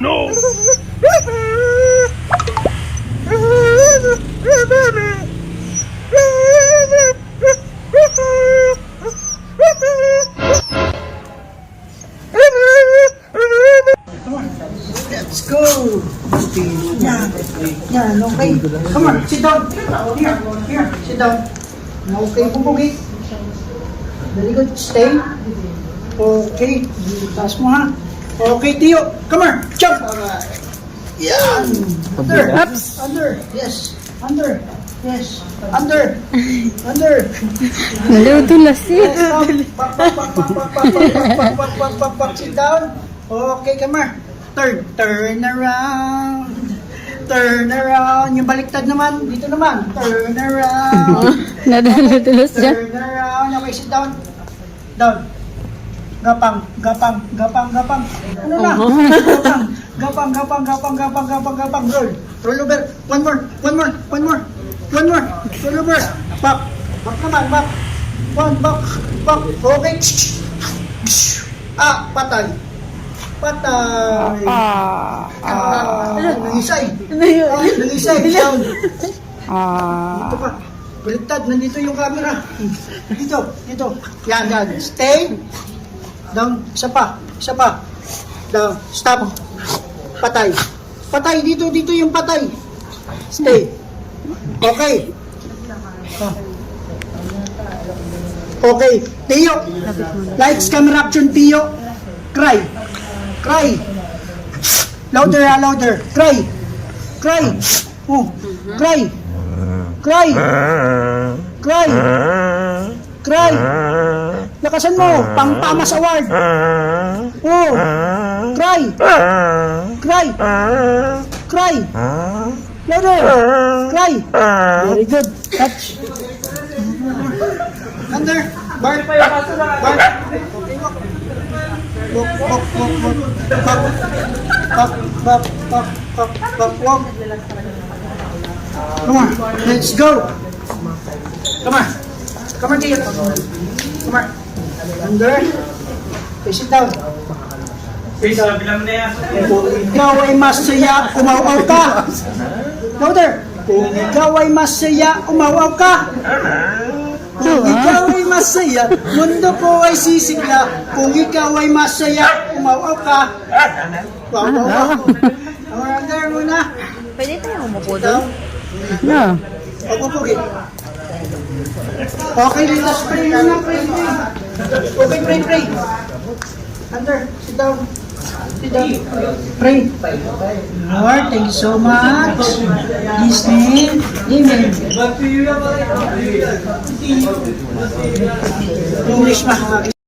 no! Let's go! Yan, okay. Come on, sit down. Here, sit down. Okay, pupugi. Very good, stay. Okay, taas mo ha. Okay, Tio, come on, jump! Yan! Under, under, yes, under, yes, under, under. Hello, tulas Yes, back, sit down. Okay, come on. Turn around. Turn around. Yung baliktad naman, dito naman. Turn around. Nadalo-tulas dyan. Turn around. Okay, sit down. Down. Gapang. Ano na? Gapang. Roll over. One more. Roll over. Back naman, back. Back. Okay. Patay. Nangisay. Down. Dito pa. Baliktad, nandito yung camera. Dito. Yan. Stay. Down. Isa pa. Down. Stop. Patay. Dito yung patay. Stay. Okay. Okay. Tio. Lights, camera, action, Tio. Cry. Louder. Cry. Oh. Cry. Lakasan mo. Pang-Pamas Award. Oh. Cry. Louder. Cry. Very good. Touch. Under. Bar. Walk. Come on, let's go. Come on, dear. Come on. Under. Okay, sit down. Kung ikaw ay masaya, umaw-aw ka. Louder. Kung ikaw ay masaya, umaw-aw ka. Kung ikaw ay masaya, mundo ko ay sisigla. Kung ikaw ay masaya, umaw-aw ka. Wow. Under muna. Pwede tayo umupo Down. No. Pupugin. Okay, let's pray na. Okay, pray. Under, sit down. Pray. Lord, thank you so much. In His name, Amen. English ba?